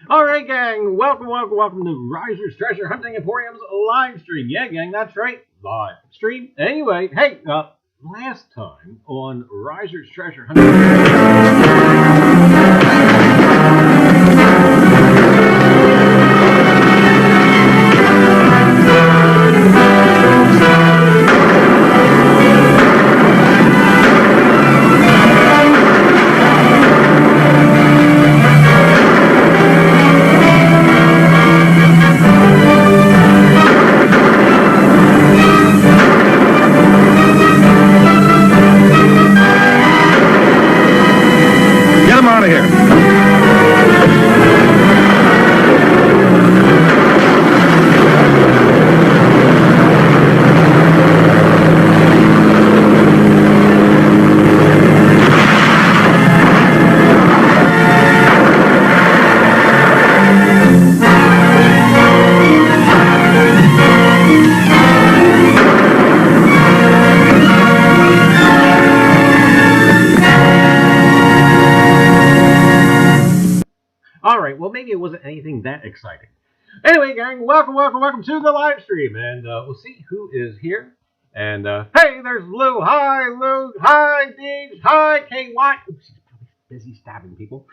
Alright, gang, welcome to Reiser's Treasure Hunting Emporium's live stream. Yeah, gang, that's right, live stream. Anyway, hey, last time on Reiser's Treasure Hunting Alright, well, maybe it wasn't anything that exciting. Anyway, gang, welcome to the live stream, and we'll see who is here. And, hey, there's Lou. Hi, Lou. Hi, Deej. Hi, KY. Oops, she's probably busy stabbing people.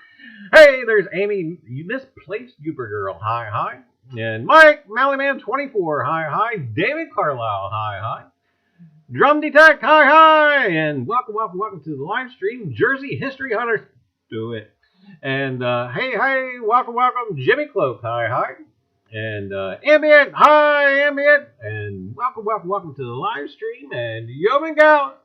Hey, there's Amy, you misplaced Gooper Girl. Hi, hi. And Mike, Mallyman24. Hi, hi. David Carlisle. Hi, hi. Drum Detect. Hi, hi. And welcome to the live stream. Jersey History Hunters. Do it. And hey, welcome, Jimmy Cloak, hi, and Ambient, hi, Ambient, and welcome to the live stream, and Yeoman Gall,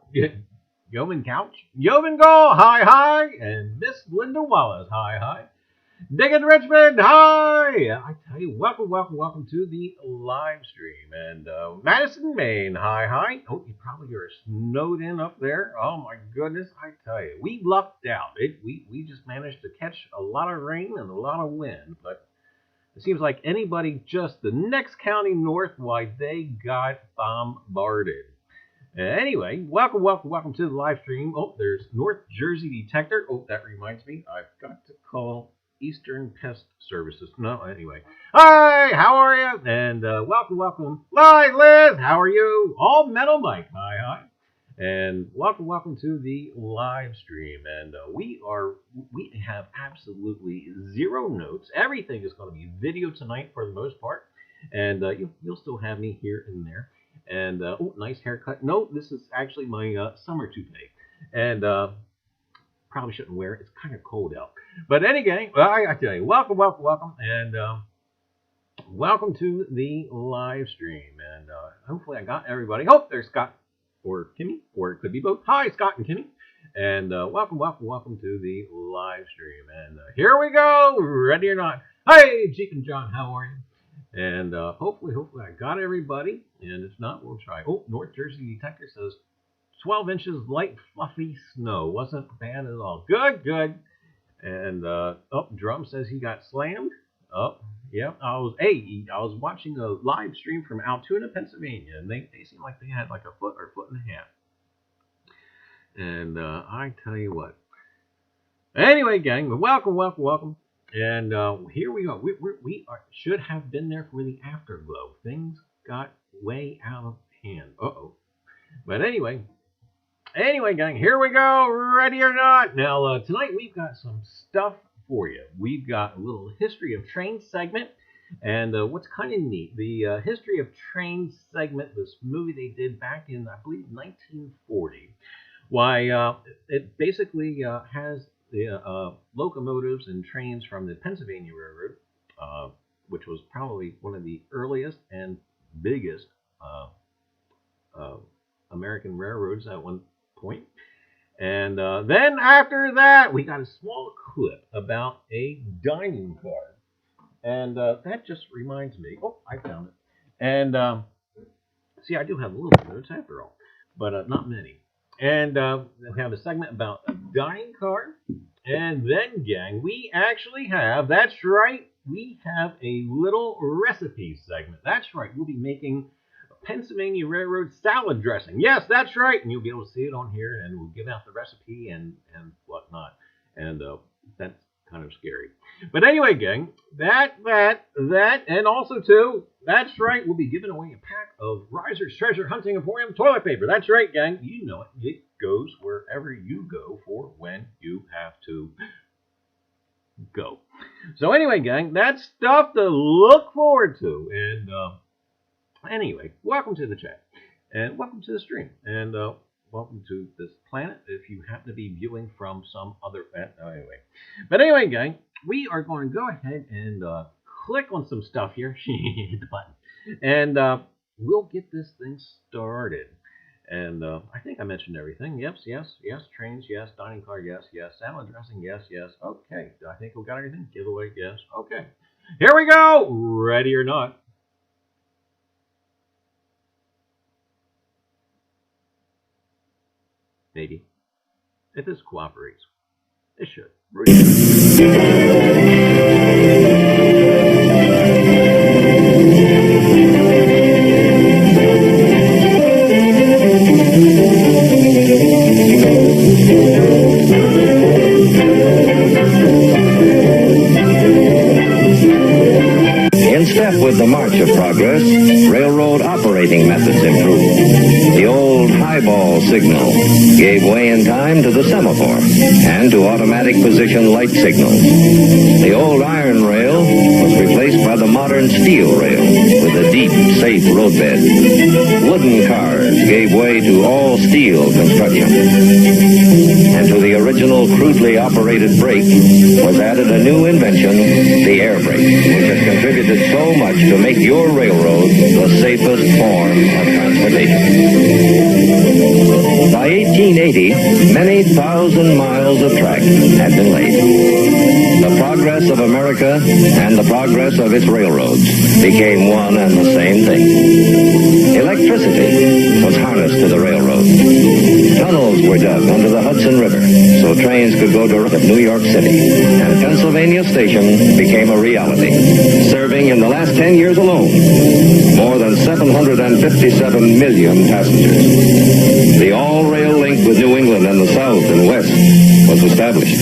hi, and Miss Linda Wallace, hi, Diggin Richmond, hi, I tell you, welcome to the live stream, and Madison, Maine, hi, oh, you probably are snowed in up there, oh my goodness, I tell you, we lucked out, we just managed to catch a lot of rain and a lot of wind, but it seems like anybody just the next county north, why, they got bombarded. Anyway, welcome to the live stream. Oh, there's North Jersey Detector. Oh, that reminds me, I've got to call Eastern Pest Services. No, anyway. Hi, how are you? And welcome. Hi, Liz, how are you? All Metal Mike, hi. And welcome to the live stream. And we have absolutely zero notes. Everything is going to be video tonight for the most part. And you'll still have me here and there. And oh, nice haircut. No, this is actually my summer toupee. And probably shouldn't wear it. It's kind of cold out. But anyway, I tell you, welcome, and welcome to the live stream. And hopefully I got everybody. Oh, there's Scott or Kimmy, or it could be both. Hi, Scott and Kimmy. And welcome to the live stream. And here we go, ready or not. Hi, Jeep and John, how are you? And hopefully I got everybody. And if not, we'll try. Oh, North Jersey Detector says 12 inches light fluffy snow. Wasn't bad at all. Good. And oh, Drum says he got slammed. Oh, yeah. I was watching a live stream from Altoona, Pennsylvania, and they seemed like they had like a foot or foot and a half. And I tell you what. Anyway, gang, welcome And here we go. Should have been there for the afterglow. Things got way out of hand. Uh-oh. But anyway, gang, here we go. Ready or not? Now, tonight we've got some stuff for you. We've got a little history of train segment. And what's kind of neat, the history of train segment, this movie they did back in, I believe, 1940. Why, it basically has the locomotives and trains from the Pennsylvania Railroad, which was probably one of the earliest and biggest American railroads at one point. And then after that, we got a small clip about a dining car. And that just reminds me, oh, I found it. And see, I do have a little bit of notes after all, but not many. And we have a segment about a dining car. And then, gang, we actually have, that's right, we have a little recipe segment. That's right, we'll be making a Pennsylvania Railroad salad dressing. Yes, that's right. And you'll be able to see it on here, and we'll give out the recipe and whatnot. And that's kind of scary. But anyway, gang, that, and also, too, that's right, we'll be giving away a pack of Reiser's Treasure Hunting Emporium toilet paper. That's right, gang, you know it. It goes wherever you go for when you have to go. So anyway, gang, that's stuff to look forward to. And anyway, welcome to the chat, and welcome to the stream, and welcome to this planet if you happen to be viewing from some other anyway. But anyway, gang, we are going to go ahead and click on some stuff here. Hit the button. And we'll get this thing started. And I think I mentioned everything. Yes, trains, yes, dining car, yes, salad dressing, yes. Okay, I think we got everything. Giveaway, yes. Okay, here we go. Ready or not? Maybe. If this cooperates. It should. In step with the march of progress, railroad operating methods improved. The old highball signal gave way in time to the semaphore and to automatic position light signals. The old iron rail was replaced by the modern steel rail with a deep, safe roadbed. Wooden cars gave way to all steel construction. And to the original crudely operated brake was added a new invention, the air brake, which has contributed so much to make your railroad the safest form of transportation. By 1880, many thousand miles of track had been laid. The progress of America and the progress of its railroads became one and the same thing. Electricity was harnessed to the railroad. Tunnels were dug under the Hudson River so trains could go to New York City. And Pennsylvania Station became a reality, serving in the last 10 years alone more than 757 million passengers. The all-rail link with New England and the South and West was established.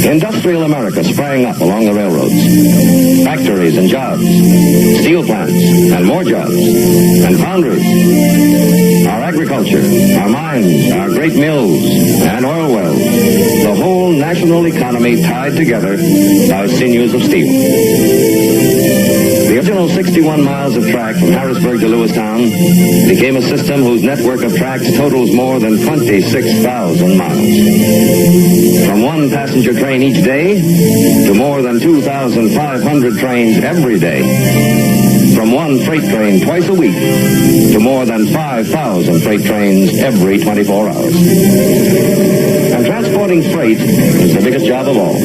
Industrial America sprang up along the railroads. Factories and jobs, steel plants and more jobs, and foundries. Our agriculture, our mines, our great mills, and oil wells. The whole national economy tied together by sinews of steel. The original 61 miles of track from Harrisburg to Lewistown became a system whose network of tracks totals more than 26,000 miles. From one passenger train each day to more than 2,500 trains every day. From one freight train twice a week to more than 5,000 freight trains every 24 hours. And transporting freight is the biggest job of all.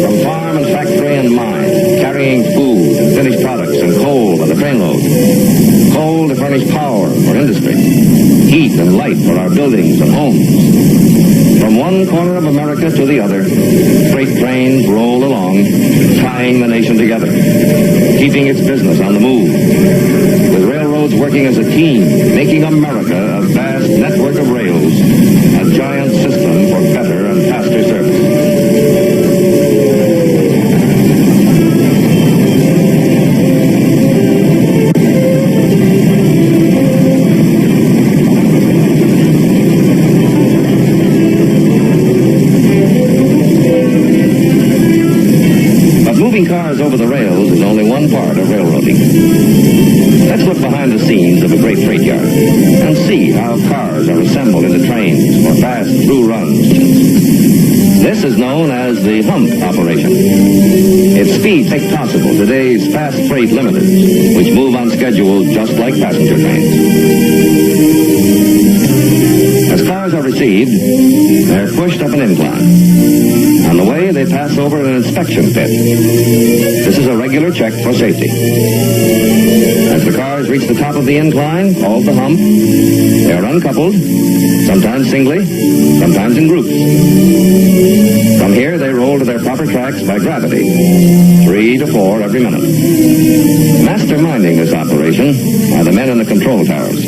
From farm and factory and mine, carrying food and finished products and coal by the trainload. Coal to furnish power for industry. Heat and light for our buildings and homes. From one corner of America to the other, freight trains roll along, tying the nation together, keeping its business on the move. With railroads working as a team, making America a vast network of rails, a giant system for better and faster service. cars over the rails is only one part of railroading. Let's look behind the scenes of a great freight yard and see how cars are assembled into trains for fast through runs. This is known as the Hump Operation. Its speed makes possible today's fast freight limiters, which move on schedule just like passenger trains. As cars are received, they're pushed up an incline. On the way, they pass over an inspection pit. This is a regular check for safety. As the cars reach the top of the incline, called the hump, they are uncoupled, sometimes singly, sometimes in groups. From here, they roll to their proper tracks by gravity, 3 to 4 every minute. Masterminding this operation are the men in the control towers.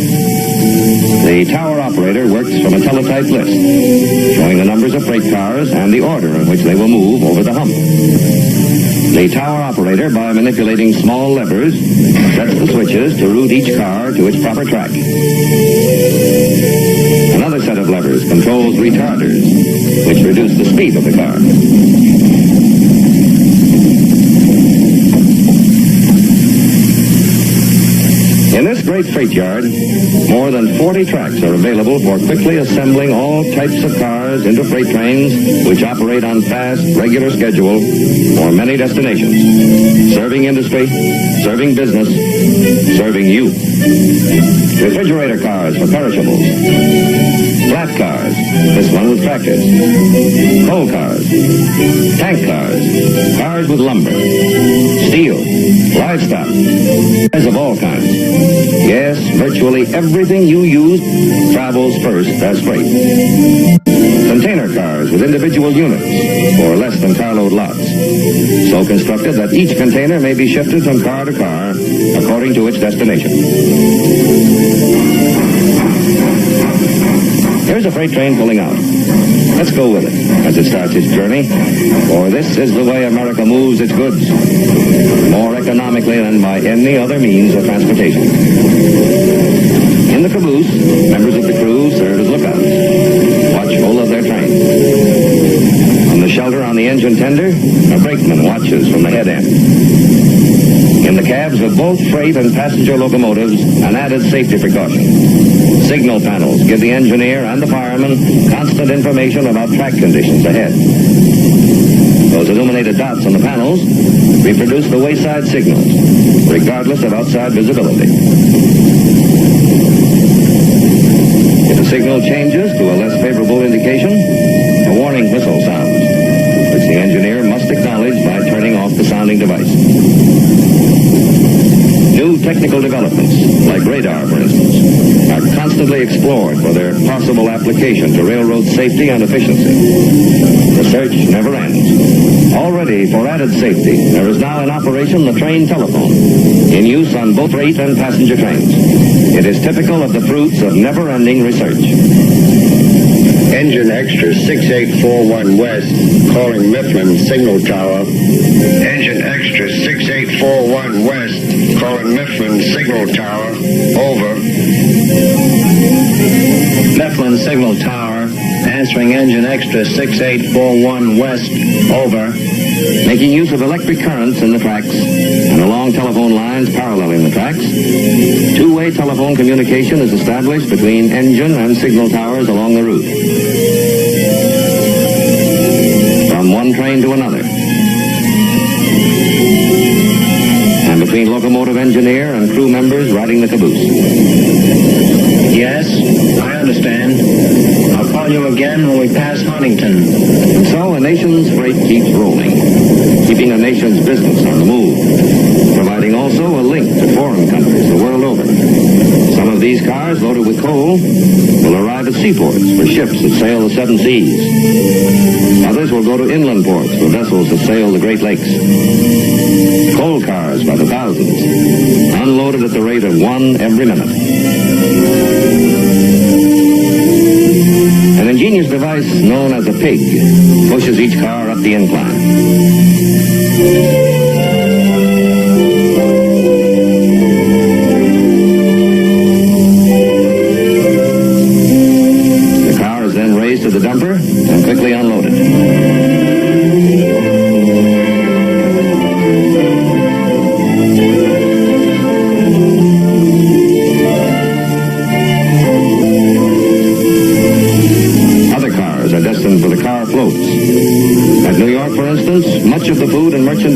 The tower operator works from a teletype list, showing the numbers of freight cars and the order in which they will move over the hump. The tower operator, by manipulating small levers, sets the switches to route each car to its proper track. Another set of levers controls retarders, which reduce the speed of the car. In this great freight yard, more than 40 tracks are available for quickly assembling all types of cars into freight trains which operate on fast, regular schedule for many destinations. Serving industry, serving business, serving you. Refrigerator cars for perishables. Flat cars, this one with tractors. Coal cars. Tank cars. Cars with lumber. Steel. Livestock. Cars of all kinds. Yes, virtually everything you use travels first as freight. Container cars with individual units for less than carload lots. So constructed that each container may be shifted from car to car according to its destination. Here's a freight train pulling out. Let's go with it as it starts its journey, for this is the way America moves its goods, more economically than by any other means of transportation. In the caboose, members of the crew serve as lookouts, watchful of their train. From the shelter on the engine tender, a brakeman watches from the head end. In the cabs of both freight and passenger locomotives, an added safety precaution. Signal panels give the engineer and the fireman constant information about track conditions ahead. Those illuminated dots on the panels reproduce the wayside signals, regardless of outside visibility. If the signal changes to a less favorable indication, a warning whistle sounds, which the engineer must acknowledge by turning off the sounding device. New technical developments, like radar, for instance, are constantly explored for their possible application to railroad safety and efficiency. The search never ends. Already, for added safety, there is now in operation the train telephone, in use on both freight and passenger trains. It is typical of the fruits of never-ending research. Engine extra 6841 West, calling Mifflin Signal Tower. Engine extra 6841 West, calling Mifflin Signal Tower. Over. Mifflin Signal Tower, answering engine extra 6841 West. Over. Making use of electric currents in the tracks and along telephone lines paralleling the tracks, two-way telephone communication is established between engine and signal towers along the route. From one train to another. And between locomotive engineer and crew members riding the caboose. Yes, I understand. I'll call you again when we pass Huntington. And so a nation's freight keeps rolling, keeping a nation's business on the move, providing also a link to foreign countries the world over. Some of these cars, loaded with coal, will arrive at seaports for ships that sail the 7 seas. Others will go to inland ports for vessels that sail the Great Lakes. Coal cars by the thousands, unloaded at the rate of 1 every minute. An ingenious device known as a pig pushes each car up the incline. The car is then raised to the dumper and quickly unloaded.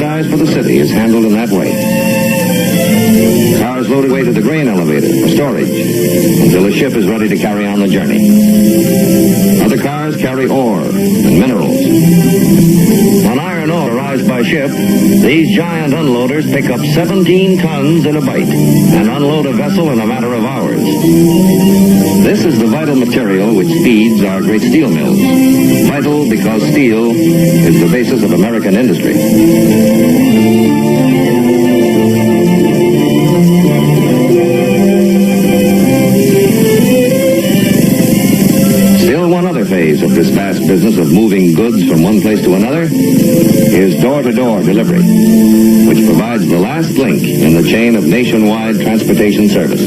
merchandise for the city is handled in that way. Cars loaded away to the grain elevator for storage until the ship is ready to carry on the journey. Other cars carry ore and minerals. When iron ore arrives by ship, these giant unloaders pick up 17 tons in a bite and unload a vessel in a matter of hours. This is the vital material which feeds our great steel mills. Vital because steel is the basis of American industry. Still one other phase of this vast business of moving goods from one place to another is door-to-door delivery, which provides the last link in the chain of nationwide transportation service.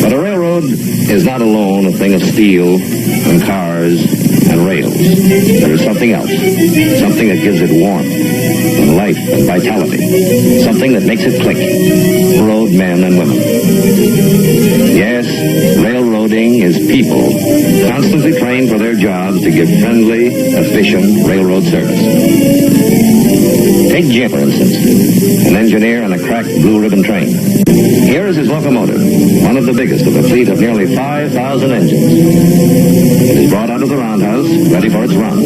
But a railroad is not alone a thing of steel and cars and rails. There is something else, something that gives it warmth and life and vitality, something that makes it click. Road men and women. Yes, railroading is people constantly trained for their jobs to give friendly, efficient railroad service. Take Jim, for instance, an engineer on a cracked blue ribbon train. Here is his locomotive, one of the biggest of a fleet of nearly 5,000 engines. It is brought out of the roundhouse, ready for its run.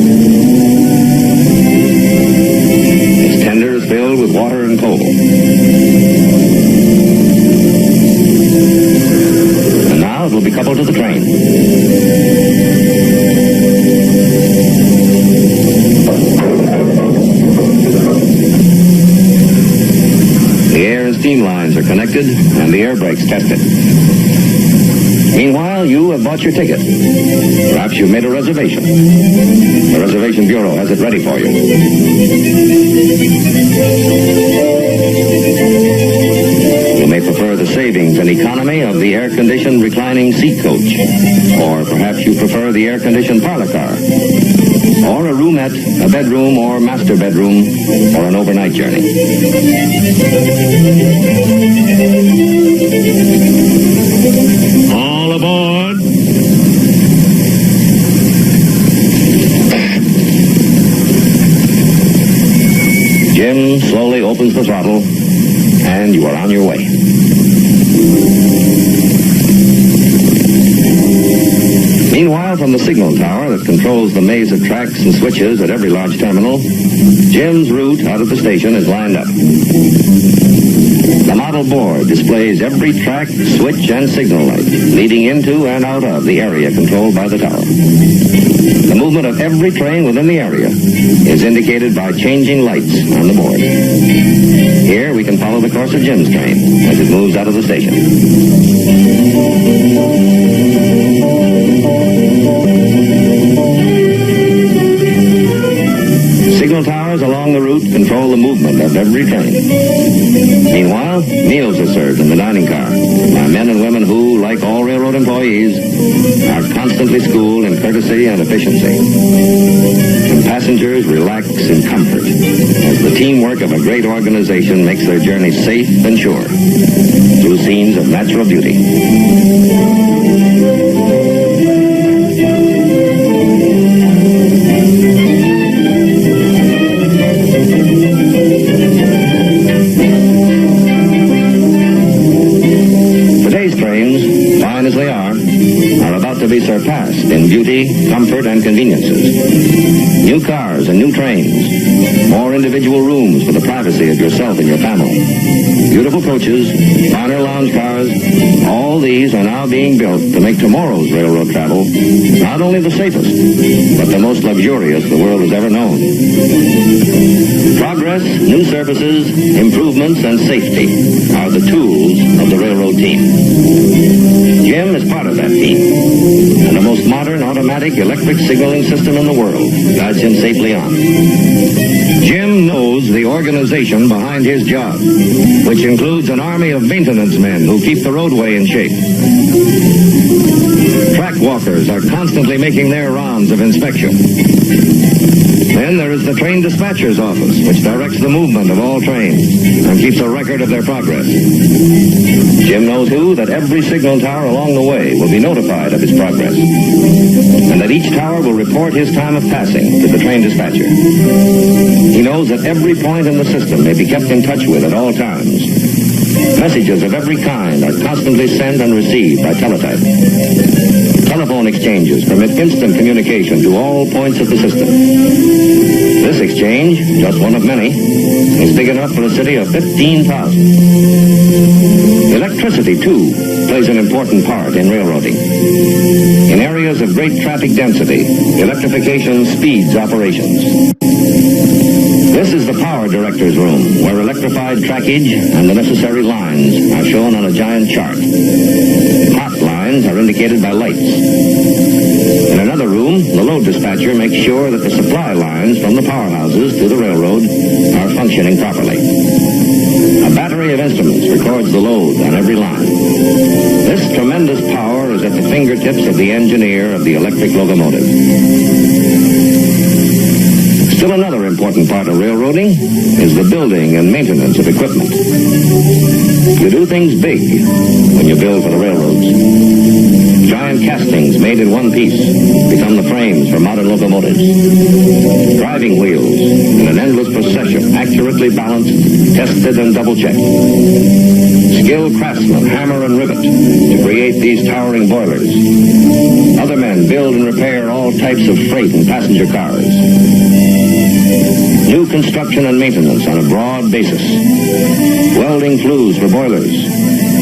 Its tender is filled with water and coal. And now it will be coupled to the train. The air and steam lines are connected, and the air brakes tested. Meanwhile, you have bought your ticket. Perhaps you've made a reservation. The Reservation Bureau has it ready for you. You may prefer the savings and economy of the air-conditioned reclining seat coach. Or perhaps you prefer the air-conditioned parlor car. Or a roomette, a bedroom, or master bedroom, or an overnight journey. All aboard! Jim slowly opens the throttle, and you are on your way. Meanwhile, from the signal tower that controls the maze of tracks and switches at every large terminal, Jim's route out of the station is lined up. The model board displays every track, switch, and signal light leading into and out of the area controlled by the tower. The movement of every train within the area is indicated by changing lights on the board. Here we can follow the course of Jim's train as it moves out of the station. Signal towers along the route control the movement of every train. Meanwhile, meals are served in the dining car by men and women who, like all railroad employees, are constantly schooled in courtesy and efficiency. And passengers relax in comfort as the teamwork of a great organization makes their journey safe and sure through scenes of natural beauty. As they are about to be surpassed in beauty, comfort, and conveniences. New cars and new trains, more individual rooms for the privacy of yourself and your family. Beautiful coaches, finer lounge cars, all these are now being built to make tomorrow's railroad travel not only the safest, but the most luxurious the world has ever known. Progress, new services, improvements, and safety are the tools of the railroad team. Jim is part of that team, and the most modern automatic electric signaling system in the world guides him safely on. Jim knows the organization behind his job, which includes an army of maintenance men who keep the roadway in shape. Track walkers are constantly making their rounds of inspection. Then there is the train dispatcher's office, which directs the movement of all trains and keeps a record of their progress. Jim knows, too, that every signal tower along the way will be notified of its progress, and that each tower will report his time of passing to the train dispatcher. He knows that every point in the system may be kept in touch with at all times. Messages of every kind are constantly sent and received by teletype. Telephone exchanges permit instant communication to all points of the system. This exchange, just one of many, is big enough for a city of 15,000. Electricity, too, plays an important part in railroading. In areas of great traffic density, electrification speeds operations. This is the power director's room, where electrified trackage and the necessary lines are shown on a giant chart. Hot lines are indicated by lights. In another room, the load dispatcher makes sure that the supply lines from the powerhouses to the railroad are functioning properly. A battery of instruments records the load on every line. This tremendous power is at the fingertips of the engineer of the electric locomotive. Still another important part of railroading is the building and maintenance of equipment. You do things big when you build for the railroads. Giant castings made in one piece become the frames for modern locomotives. Driving wheels in an endless procession, accurately balanced, tested, and double-checked. Skilled craftsmen hammer and rivet to create these towering boilers. Other men build and repair all types of freight and passenger cars. New construction and maintenance on a broad basis. Welding flues for boilers.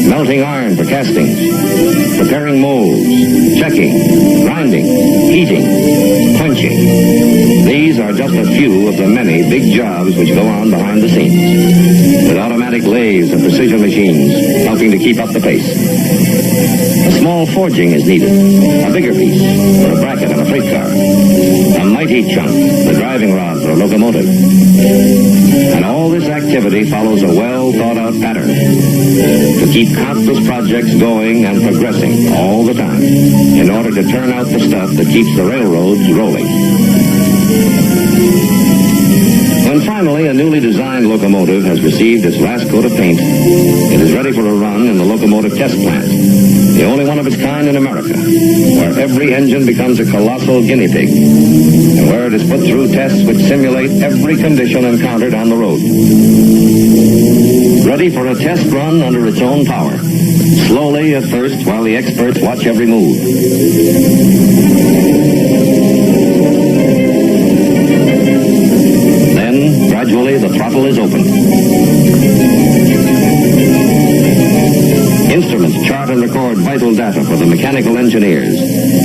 Melting iron for castings. Preparing molds. Checking. Grinding. Heating. Punching. These are just a few of the many big jobs which go on behind the scenes, with automatic lathes and precision machines helping to keep up the pace. A small forging is needed. A bigger piece for a bracket on a freight car. A mighty chunk, the driving rod for a locomotive. And all this activity follows a well-thought-out pattern to keep countless projects going and progressing all the time in order to turn out the stuff that keeps the railroads rolling. When finally a newly designed locomotive has received its last coat of paint, it is ready for a run in the locomotive test plant, the only one of its kind in America, where every engine becomes a colossal guinea pig, and where it is put through tests which simulate every condition encountered on the road. Ready for a test run under its own power, slowly at first while the experts watch every move. Gradually, the throttle is opened. Instruments chart and record vital data for the mechanical engineers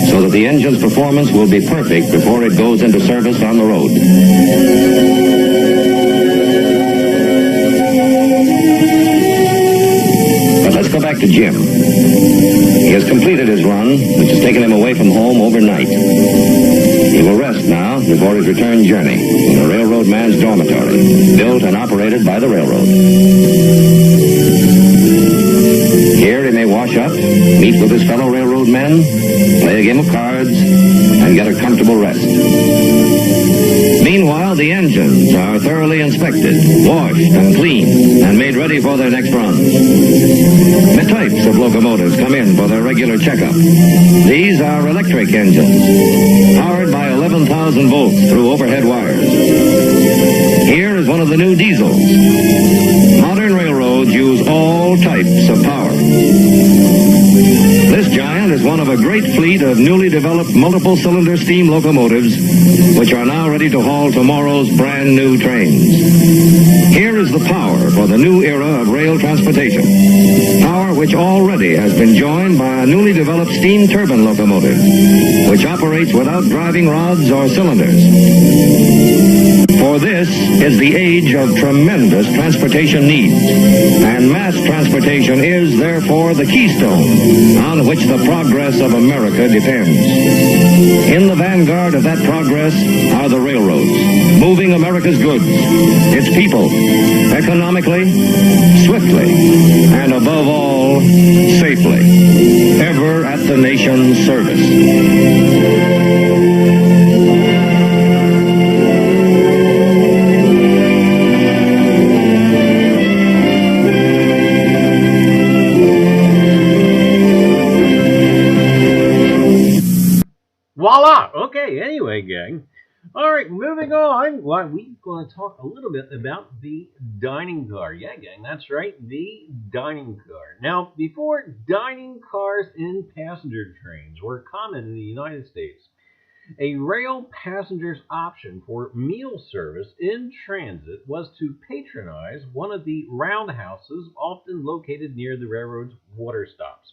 so that the engine's performance will be perfect before it goes into service on the road. But let's go back to Jim. He has completed his run, which has taken him away from home overnight. He will rest now before his return journey in a railroad man's dormitory, built and operated by the railroad. Here he may wash up, meet with his fellow railroad men, play a game of cards, and get a comfortable rest. Meanwhile, the engines are thoroughly inspected, washed and cleaned, and made ready for their next runs. The types of locomotives come in for their regular checkup. These are electric engines, powered by 11,000 volts through overhead wires. Here is one of the new diesels. Modern railroads use all types of power. This giant is one of a great fleet of newly developed multiple-cylinder steam locomotives, which are now ready to haul tomorrow's brand new trains. Here is the power for the new era of rail transportation. Power which already has been joined by a newly developed steam turbine locomotive, which operates without driving rods or cylinders. For this is the age of tremendous transportation needs, and mass transportation is, therefore, the keystone on which the progress of America depends. In the vanguard of that progress are the railroads, moving America's goods, its people, economically, swiftly, and above all, safely, ever at the nation's service. Okay, anyway, gang. All right, moving on. Well, we're going to talk a little bit about the dining car. Yeah, gang, that's right, the dining car. Now, before dining cars in passenger trains were common in the United States, a rail passenger's option for meal service in transit was to patronize one of the roundhouses often located near the railroad's water stops.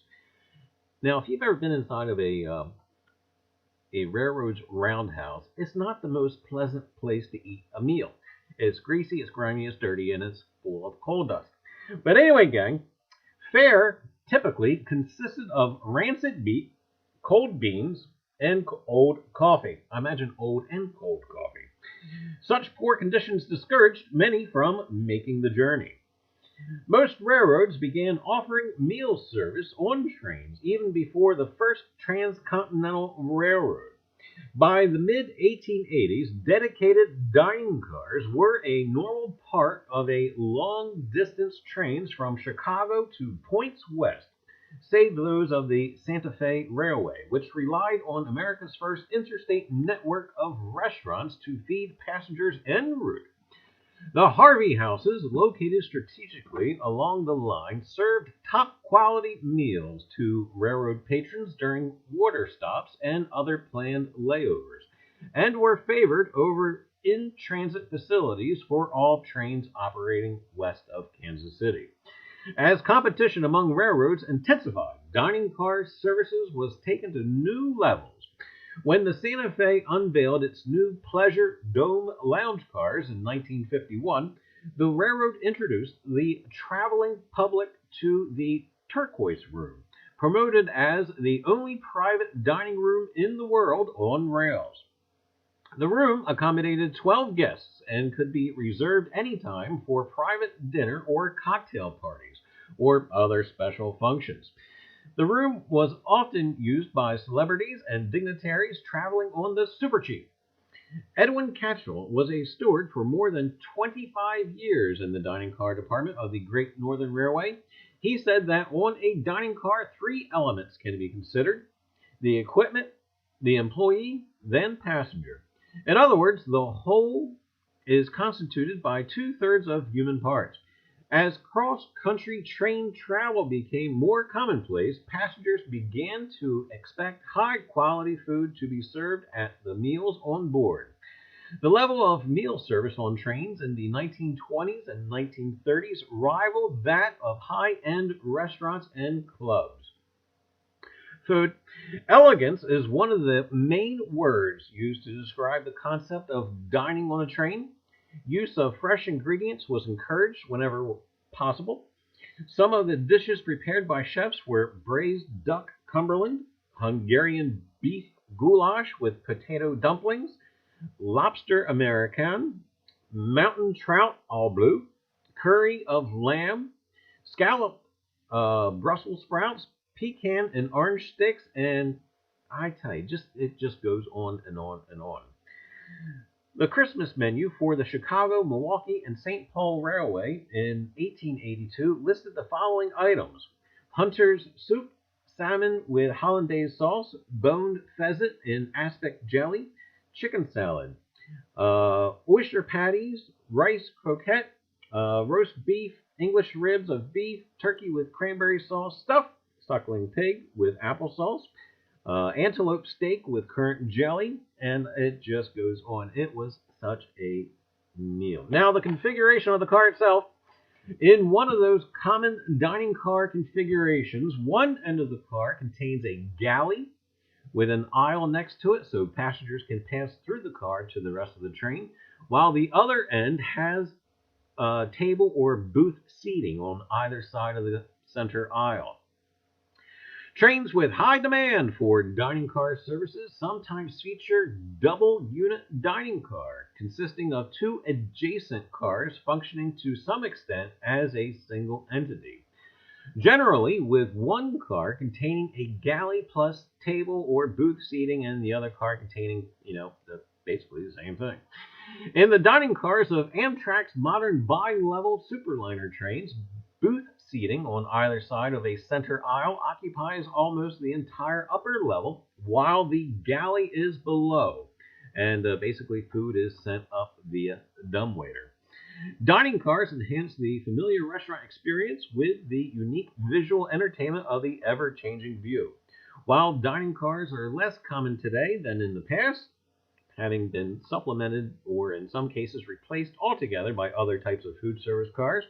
Now, if you've ever been inside of a railroad's roundhouse, it's not the most pleasant place to eat a meal. It's greasy, it's grimy, it's dirty, and it's full of coal dust. But anyway, gang, fare typically consisted of rancid meat, cold beans, and old coffee. I imagine old and cold coffee. Such poor conditions discouraged many from making the journey. Most railroads began offering meal service on trains even before the first transcontinental railroad. By the mid-1880s, dedicated dining cars were a normal part of a long-distance trains from Chicago to points west, save those of the Santa Fe Railway, which relied on America's first interstate network of restaurants to feed passengers en route. The Harvey houses, located strategically along the line, served top-quality meals to railroad patrons during water stops and other planned layovers, and were favored over in-transit facilities for all trains operating west of Kansas City. As competition among railroads intensified, dining car services was taken to new levels. When the Santa Fe unveiled its new Pleasure Dome lounge cars in 1951, the railroad introduced the traveling public to the Turquoise Room, promoted as the only private dining room in the world on rails. The room accommodated 12 guests and could be reserved anytime for private dinner or cocktail parties or other special functions. The room was often used by celebrities and dignitaries traveling on the Super Chief. Edwin Catchell was a steward for more than 25 years in the dining car department of the Great Northern Railway. He said that on a dining car, 3 elements can be considered: the equipment, the employee, then passenger. In other words, the whole is constituted by 2/3 of human parts. As cross-country train travel became more commonplace, passengers began to expect high-quality food to be served at the meals on board. The level of meal service on trains in the 1920s and 1930s rivaled that of high-end restaurants and clubs. Food. Elegance is one of the main words used to describe the concept of dining on a train. Use of fresh ingredients was encouraged whenever possible. Some of the dishes prepared by chefs were braised duck Cumberland, Hungarian beef goulash with potato dumplings, lobster Americaine, mountain trout au bleu, curry of lamb, scallop Brussels sprouts, pecan and orange sticks, and I tell you, it just goes on and on and on. The Christmas menu for the Chicago, Milwaukee, and St. Paul Railway in 1882 listed the following items: Hunter's soup, salmon with hollandaise sauce, boned pheasant in aspic jelly, chicken salad, oyster patties, rice croquette, roast beef, English ribs of beef, turkey with cranberry sauce, stuffed suckling pig with applesauce, antelope steak with currant jelly, and it just goes on. It was such a meal. Now, the configuration of the car itself, in one of those common dining car configurations, one end of the car contains a galley with an aisle next to it so passengers can pass through the car to the rest of the train, while the other end has table or booth seating on either side of the center aisle. Trains with high demand for dining car services sometimes feature double-unit dining car, consisting of 2 adjacent cars functioning to some extent as a single entity. Generally, with one car containing a galley plus table or booth seating, and the other car containing, basically the same thing. In the dining cars of Amtrak's modern bi-level superliner trains, booth seating on either side of a center aisle occupies almost the entire upper level, while the galley is below. And basically food is sent up via dumbwaiter. Dining cars enhance the familiar restaurant experience with the unique visual entertainment of the ever-changing view. While dining cars are less common today than in the past, having been supplemented or in some cases replaced altogether by other types of food service cars,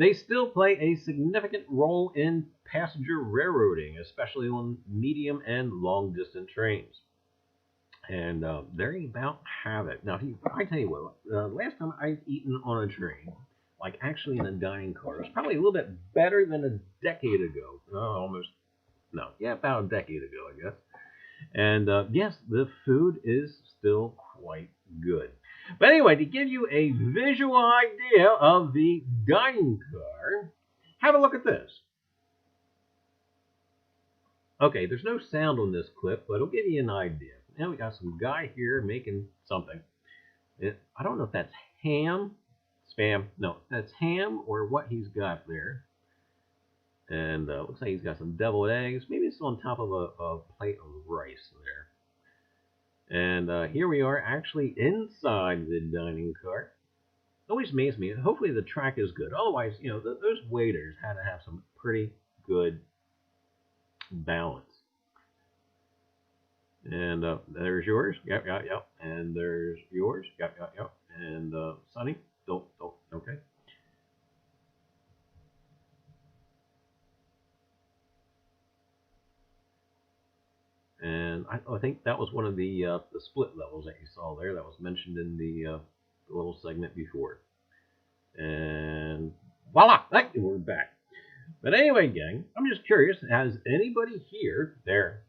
they still play a significant role in passenger railroading, especially on medium and long-distance trains. And there you about have it. Now, I tell you what, last time I've eaten on a train, like actually in a dining car, it was probably a little bit better than a decade ago. About a decade ago, I guess. And yes, the food is still quite good. But anyway, to give you a visual idea of the dining car, have a look at this. Okay, there's no sound on this clip, but it'll give you an idea. Now we got some guy here making something. I don't know if that's ham, spam. No, that's ham or what he's got there. And looks like he's got some deviled eggs. Maybe it's on top of a plate of rice there. And here we are actually inside the dining car. It always amazes me. Hopefully the track is good. Otherwise, you know, those waiters had to have some pretty good balance. And there's yours. Yep. And there's yours. Yep. And Sonny, don't. Okay. And I think that was one of the split levels that you saw there. That was mentioned in the little segment before. And voila! We're back. But anyway, gang, I'm just curious. Has anybody here, there,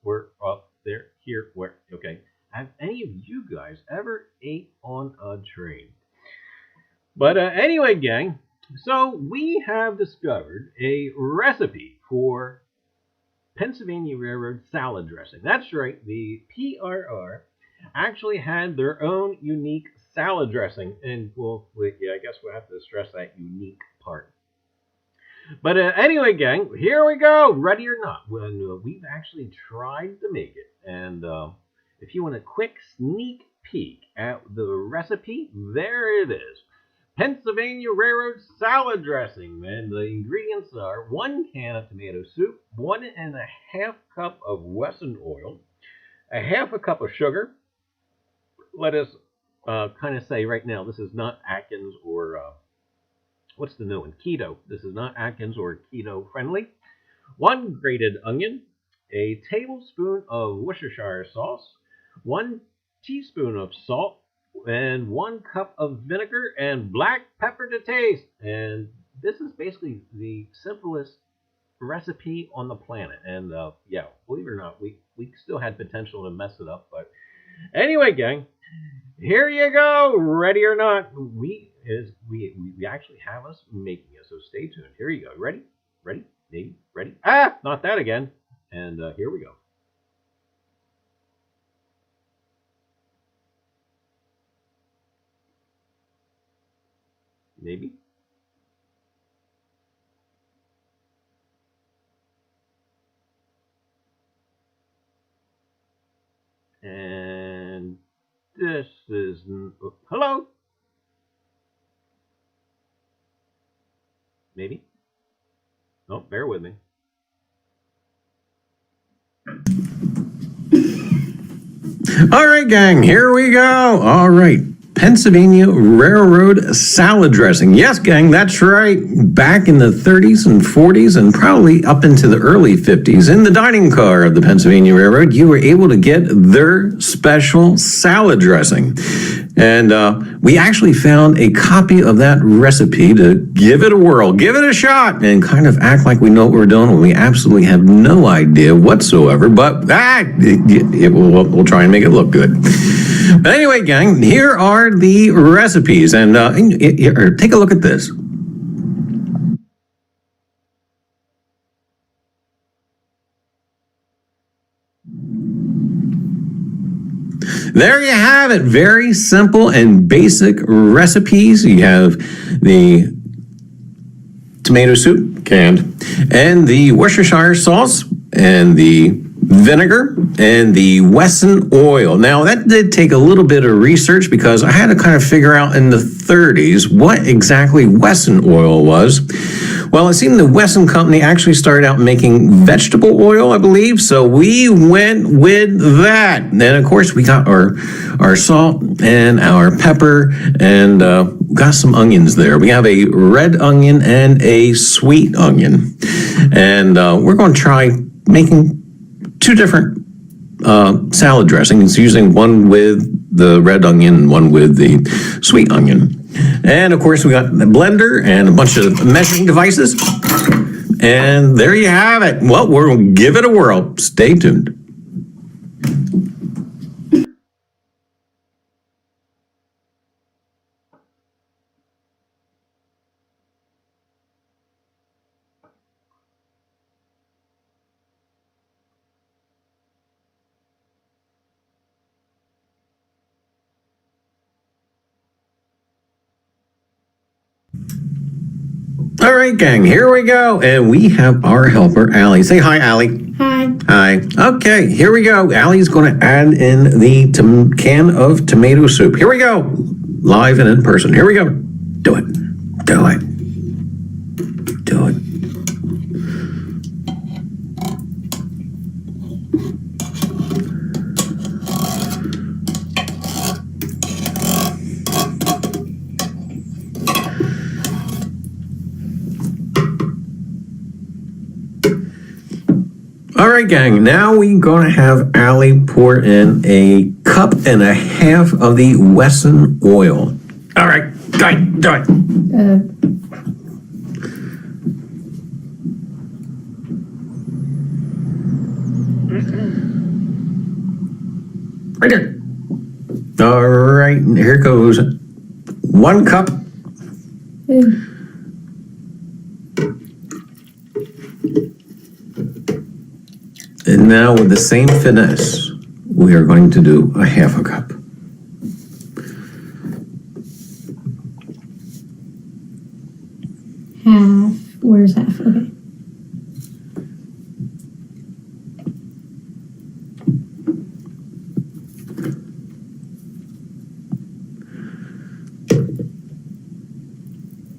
where, up, there, here, where? Okay. Have any of you guys ever ate on a train? But anyway, gang, so we have discovered a recipe for Pennsylvania Railroad salad dressing. That's right, the PRR actually had their own unique salad dressing. And, well, I guess we'll have to stress that unique part. But anyway, gang, here we go. Ready or not, we've actually tried to make it. And if you want a quick sneak peek at the recipe, there it is. Pennsylvania Railroad salad dressing. And the ingredients are 1 can of tomato soup, 1½ cup of Wesson oil, 1/2 cup of sugar. Let us kind of say right now, this is not Atkins or what's the new one? Keto. This is not Atkins or keto friendly. 1 grated onion, a tablespoon of Worcestershire sauce, 1 teaspoon of salt, and 1 cup of vinegar and black pepper to taste. And this is basically the simplest recipe on the planet. And yeah, believe it or not, we still had potential to mess it up. But anyway, gang, here you go. Ready or not, we actually have us making it. So stay tuned. Here you go. Ready? Maybe ready? Ah, not that again. And here we go. Maybe. And this is, hello? Maybe? Oh, bear with me. All right, gang, here we go. All right. Pennsylvania Railroad salad dressing. Yes, gang, that's right. Back in the 30s and 40s and probably up into the early 50s, in the dining car of the Pennsylvania Railroad, you were able to get their special salad dressing. And we actually found a copy of that recipe to give it a whirl, give it a shot, and kind of act like we know what we're doing when we absolutely have no idea whatsoever. But we'll try and make it look good. But anyway, gang, here are the recipes, and take a look at this. There you have it. Very simple and basic recipes. You have the tomato soup, canned, and the Worcestershire sauce, and the vinegar, and the Wesson oil. Now, that did take a little bit of research because I had to kind of figure out in the 30s what exactly Wesson oil was. Well, it seemed the Wesson company actually started out making vegetable oil, I believe, so we went with that. And then, of course, we got our salt and our pepper and got some onions there. We have a red onion and a sweet onion. And we're going to try making two different salad dressings, using one with the red onion and one with the sweet onion. And of course, we got the blender and a bunch of measuring devices. And there you have it. Well, we're going to give it a whirl. Stay tuned. All right, gang, here we go. And we have our helper, Allie. Say hi, Allie. Hi. Hi. Okay, here we go. Allie's going to add in the can of tomato soup. Here we go. Live and in person. Here we go. Do it. Do it. Do it. All right, gang, now we're going to have Allie pour in a cup and a half of the Wesson oil. All right, go ahead, do it. Right there. All right, here goes 1 cup. And now with the same finesse, we are going to do a half a cup. Half. Where's half? Okay.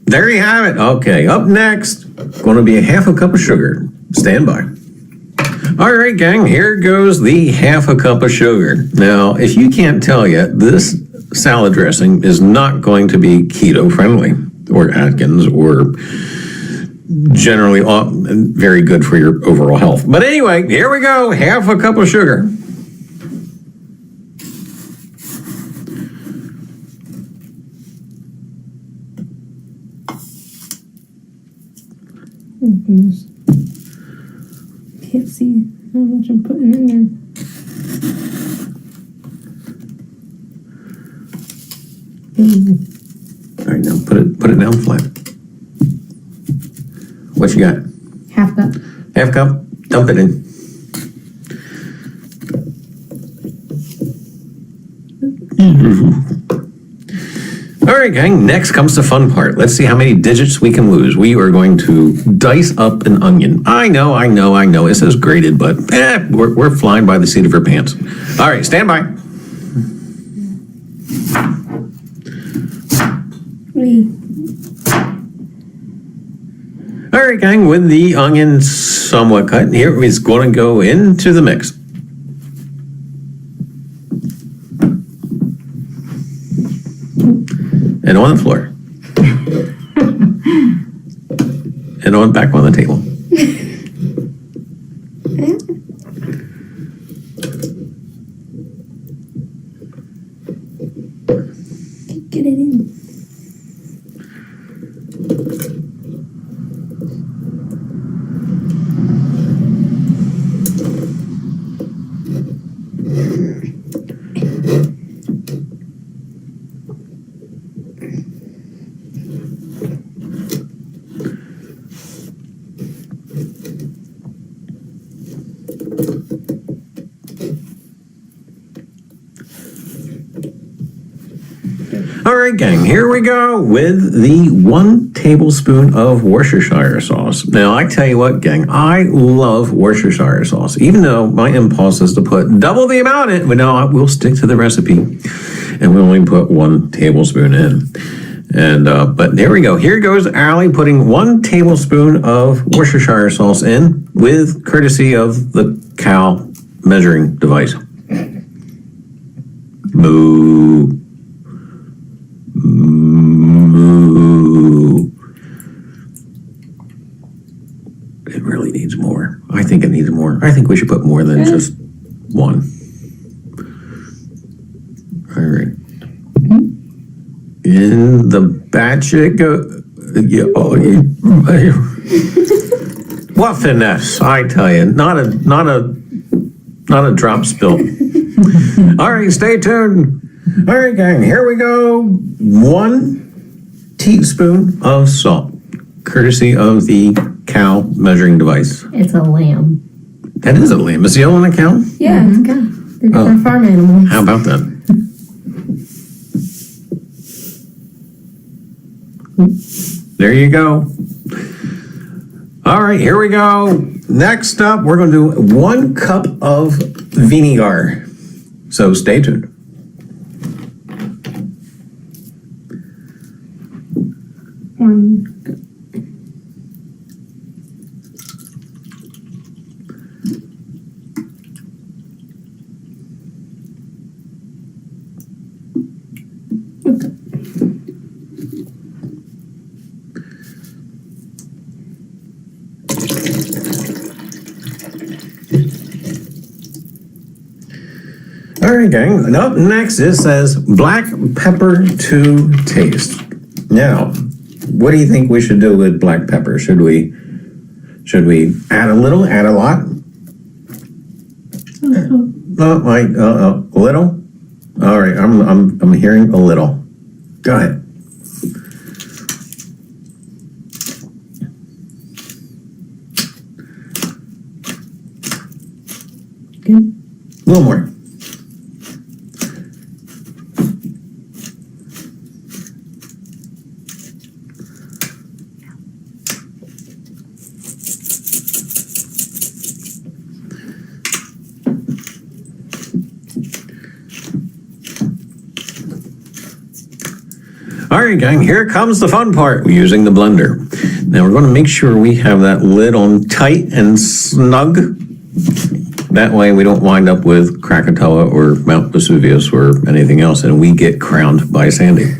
There you have it. Okay, up next, going to be a half a cup of sugar. Stand by. All right, gang, here goes the half a cup of sugar. Now, if you can't tell yet, this salad dressing is not going to be keto friendly or Atkins or generally very good for your overall health. But anyway, here we go, half a cup of sugar. Can't see how much I'm putting in there. All right, now put it down flat. What you got? Half cup. Half cup. Dump it in. All right, gang, next comes the fun part. Let's see how many digits we can lose. We are going to dice up an onion. I know. It says grated, but we're flying by the seat of our pants. All right, stand by. 3. All right, gang, with the onion somewhat cut, here is going to go into the mix. And on the floor. And back on the table. Get it in. right, gang, here we go with the 1 tablespoon of Worcestershire sauce. Now, I tell you what, gang, I love Worcestershire sauce, even though my impulse is to put double the amount in, but no, we'll stick to the recipe, and we'll only put 1 tablespoon in. And but there we go. Here goes Allie putting 1 tablespoon of Worcestershire sauce in, with courtesy of the GAW measuring device. Moo. Moo. It really needs more. I think it needs more. I think we should put more than just 1. All right. In the batch it go. What finesse? I tell you, not a drop spill. All right, stay tuned. All right, gang, here we go. 1 teaspoon of salt, courtesy of the GAW measuring device. It's a lamb. That is a lamb. Is the other one a cow? Yeah, it's a cow. They're farm animals. How about that? There you go. All right, here we go. Next up, we're going to do 1 cup of vinegar. So stay tuned. All right, gang. And up next, it says black pepper to taste. Now, what do you think we should do with black pepper? Should we add a little, add a lot? A little? All right, I'm hearing a little. Go ahead. Good. A little more. All right, gang, here comes the fun part. We're using the blender. Now we're going to make sure we have that lid on tight and snug. That way we don't wind up with Krakatoa or Mount Vesuvius or anything else and we get crowned by Sandy.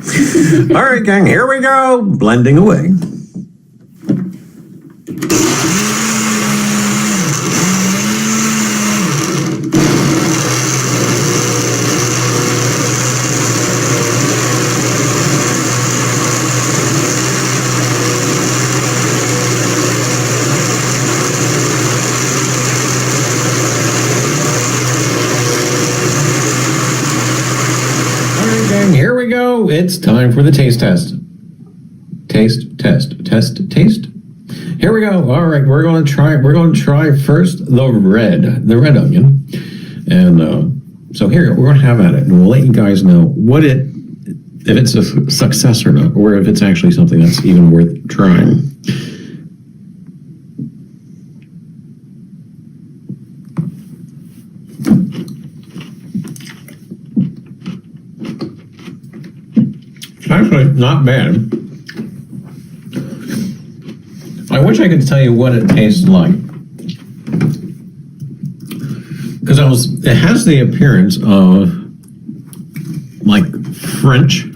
All right, gang, here we go. Blending away. Here we go. It's time for the taste test. Taste test. Taste. Here we go. All right, we're going to try first the red onion. And so here we're going to have at it, and we'll let you guys know if it's a success or not, or if it's actually something that's even worth trying. Actually, not bad. I wish I could tell you what it tastes like, because it has the appearance of like French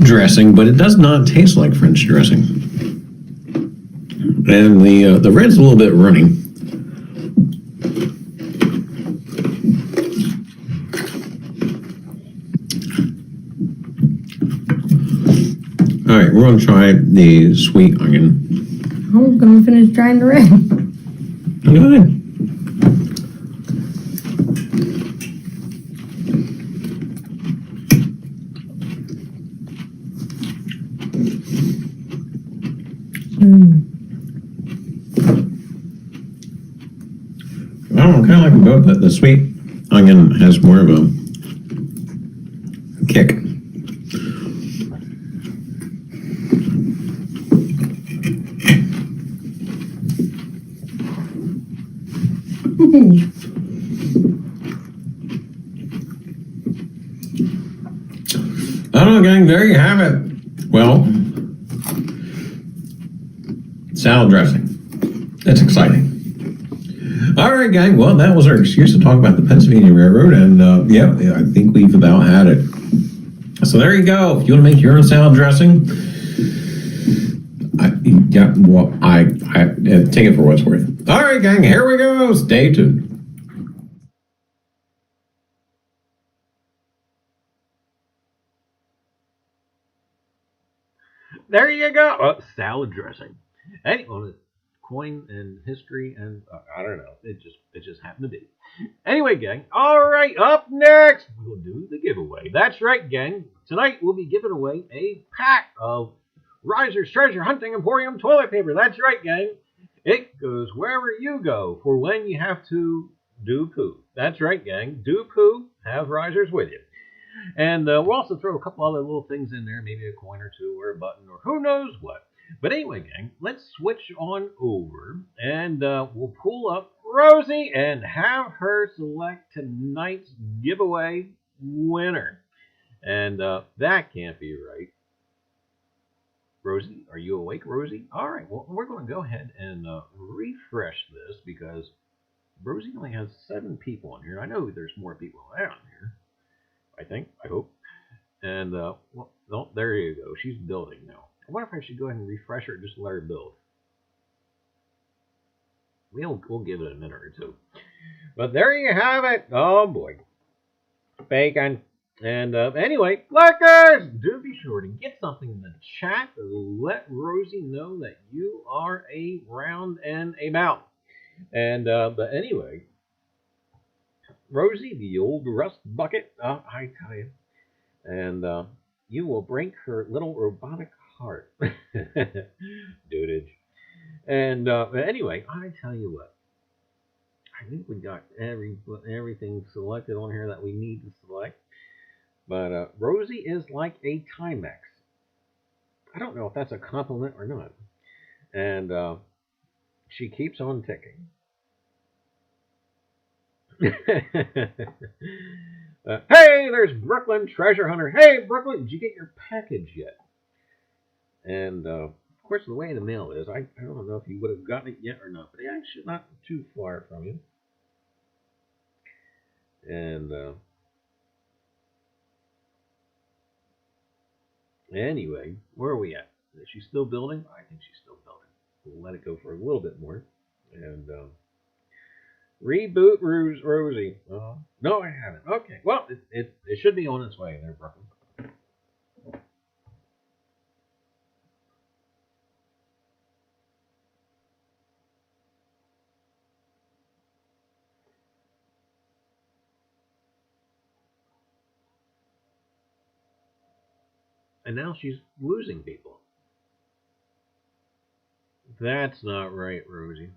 dressing, but it does not taste like French dressing. And the red's a little bit runny. All right, we're going to try the sweet onion. I'm going to finish trying the red. Go ahead. I kind of like them both, but the sweet onion has more of a kick. I don't know, gang. There you have it. Well, salad dressing. That's exciting. All right, gang. Well, that was our excuse to talk about the Pennsylvania Railroad, and yeah, I think we've about had it. So there you go. If you want to make your own salad dressing, I take it for what it's worth. All right, gang. Here we go. Stay tuned. There you go. Salad dressing. Anyway, coin and history, and I don't know. It just happened to be. Anyway, gang. All right. Up next, we'll do the giveaway. That's right, gang. Tonight we'll be giving away a pack of Reiser's Treasure Hunting Emporium toilet paper. That's right, gang. It goes wherever you go for when you have to do poo. That's right, gang. Do poo. Have Reisers with you. And we'll also throw a couple other little things in there, maybe a coin or two or a button or who knows what. But anyway, gang, let's switch on over and we'll pull up Rosie and have her select tonight's giveaway winner. And that can't be right. Rosie, are you awake, Rosie? All right, well, we're going to go ahead and refresh this because Rosie only has 7 people on here. I know there's more people around here. I hope. And, well, no, there you go. She's building now. I wonder if I should go ahead and refresh her and just let her build. We'll give it a minute or two. But there you have it. Oh, boy. Bacon. And anyway, lurkers, do be sure to get something in the chat to let Rosie know that you are around and about. And, but anyway, Rosie, the old rust bucket, I tell you. And you will break her little robotic heart. Dudage. And anyway, I tell you what. I think we got everything selected on here that we need to select. But Rosie is like a Timex. I don't know if that's a compliment or not. And she keeps on ticking. Hey, there's Brooklyn Treasure Hunter. Hey, Brooklyn, did you get your package yet? And, of course, the way the mail is, I don't know if you would have gotten it yet or not, but it's actually not too far from you. And, anyway, where are we at? Is she still building? I think she's still building. We'll let it go for a little bit more. And, reboot Rosie. No, I haven't. Okay, well, it should be on its way there, Brooklyn. And now she's losing people. That's not right, Rosie.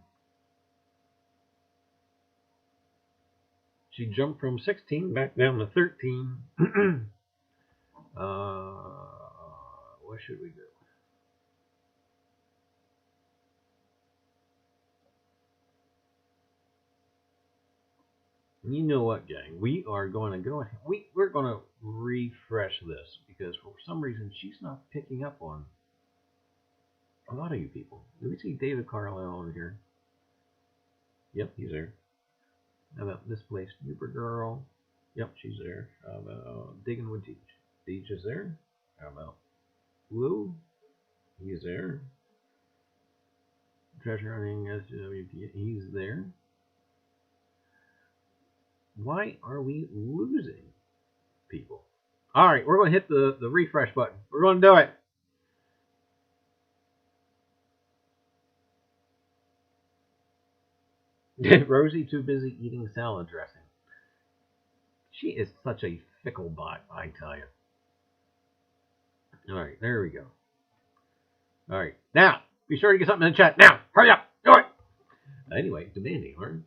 She jumped from 16 back down to 13. What should we do? You know what, gang? We are going to go ahead. We're going to refresh this because for some reason she's not picking up on a lot of you people. Do we see David Carlisle on here? Yep, he's there. How about Misplaced Newport Girl? Yep, she's there. How about Digging with Deej? Deej is there. How about Lou? He's there. Treasure Hunting SWP, he's there. Why are we losing people? All right, we're going to hit the refresh button. We're going to do it. Rosie too busy eating salad dressing. She is such a fickle bot, I tell you. All right, there we go. All right, now, be sure to get something in the chat. Now, hurry up, do it. Anyway, demanding, right?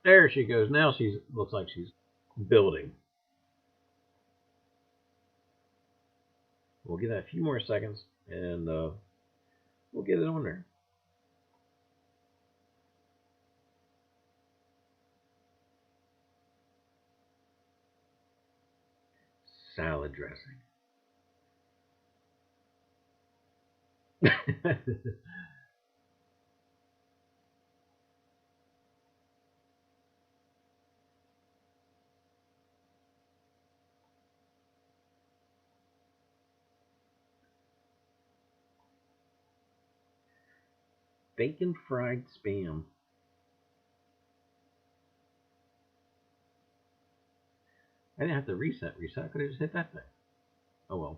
There she goes. Now she looks like she's building. We'll give that a few more seconds, and we'll get it on there. salad dressing. Bacon fried spam. I didn't have to reset. I could have just hit that thing. Oh well.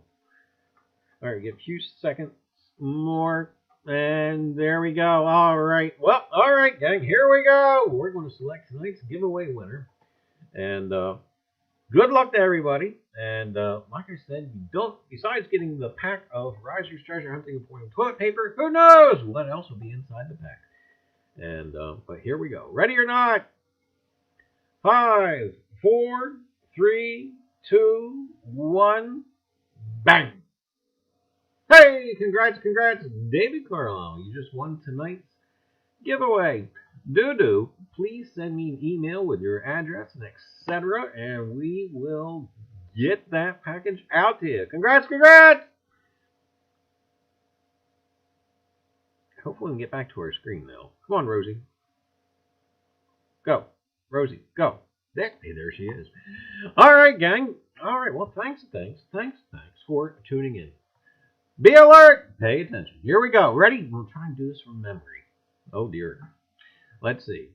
Alright, give a few seconds more. And there we go. Alright. Well, alright, gang. Here we go. We're going to select tonight's giveaway winner. And good luck to everybody. And like I said, besides getting the pack of Reiser's Treasure Hunting Emporium toilet paper, who knows what else will be inside the pack. And but here we go. Ready or not? 5, 4, 3, 2, 1, bang! Hey, congrats, David Carlisle. You just won tonight's giveaway. Please send me an email with your address and etc. and we will get that package out to you. Congrats! Hopefully we can get back to our screen now. Come on, Rosie. Go. Rosie, go. There she is. All right, gang. All right, well, thanks for tuning in. Be alert. Pay attention. Here we go. Ready? We'll try and do this from memory. Oh, dear. Let's see.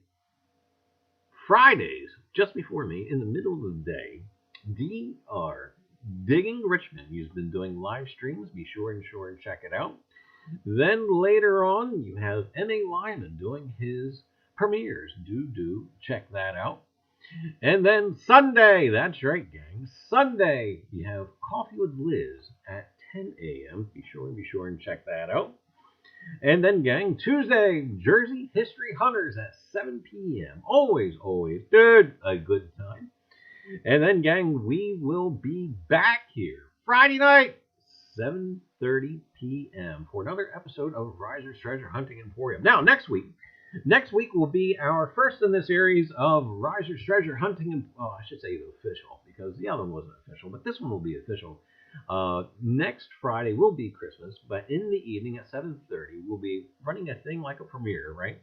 Fridays, just before me, in the middle of the day, DR Digging Richmond. He's been doing live streams. Be sure and check it out. Then later on, you have M.A. Lyman doing his premieres. Do check that out. And then Sunday, that's right, gang. Sunday, you have Coffee with Liz at 10 a.m. Be sure and check that out. And then, gang, Tuesday, Jersey History Hunters at 7 p.m. Always, dude, a good time. And then, gang, we will be back here Friday night, 7:30 p.m. for another episode of Reiser's Treasure Hunting Emporium. Now, next week will be our first in the series of Reiser's Treasure Hunting. I should say the official, because the other one wasn't official, but this one will be official. Next Friday will be Christmas, but in the evening at 7:30, we'll be running a thing like a premiere, right?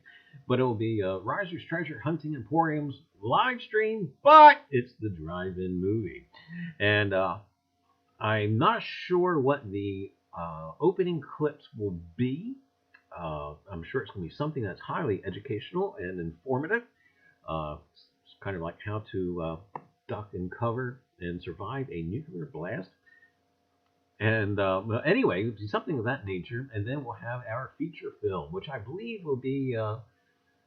But it will be Reiser's Treasure Hunting Emporium's live stream, but it's the drive-in movie. And I'm not sure what the opening clips will be. I'm sure it's going to be something that's highly educational and informative. It's kind of like how to duck and cover and survive a nuclear blast. And anyway, it'll be something of that nature. And then we'll have our feature film, which I believe will be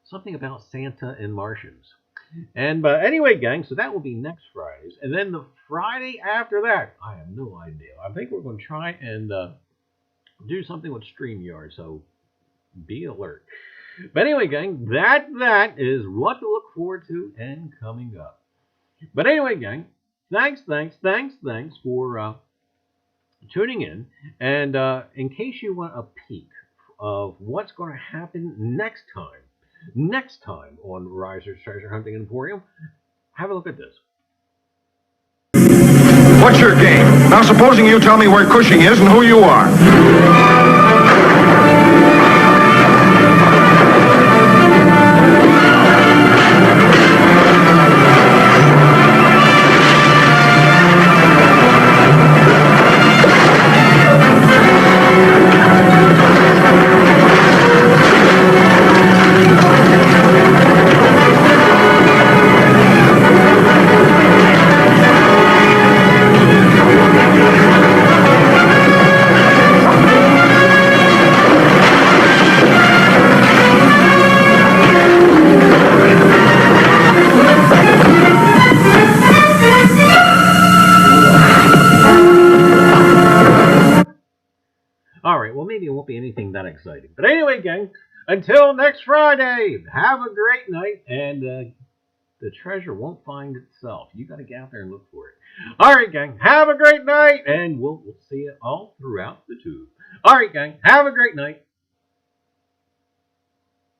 something about Santa and Martians. And anyway, gang, so that will be next Fridays. And then the Friday after that, I have no idea. I think we're going to try and do something with StreamYard, so be alert. But anyway, gang, that is what to look forward to and coming up. But anyway, gang, thanks for tuning in. And in case you want a peek of what's going to happen next time on Reiser's Treasure Hunting Emporium, have a look at this. What's your game? Now, supposing you tell me where Cushing is and who you are. Maybe it won't be anything that exciting. But anyway, gang, until next Friday, have a great night, and the treasure won't find itself. You got to get out there and look for it. All right, gang, have a great night, and we'll see you all throughout the tube. All right, gang, have a great night.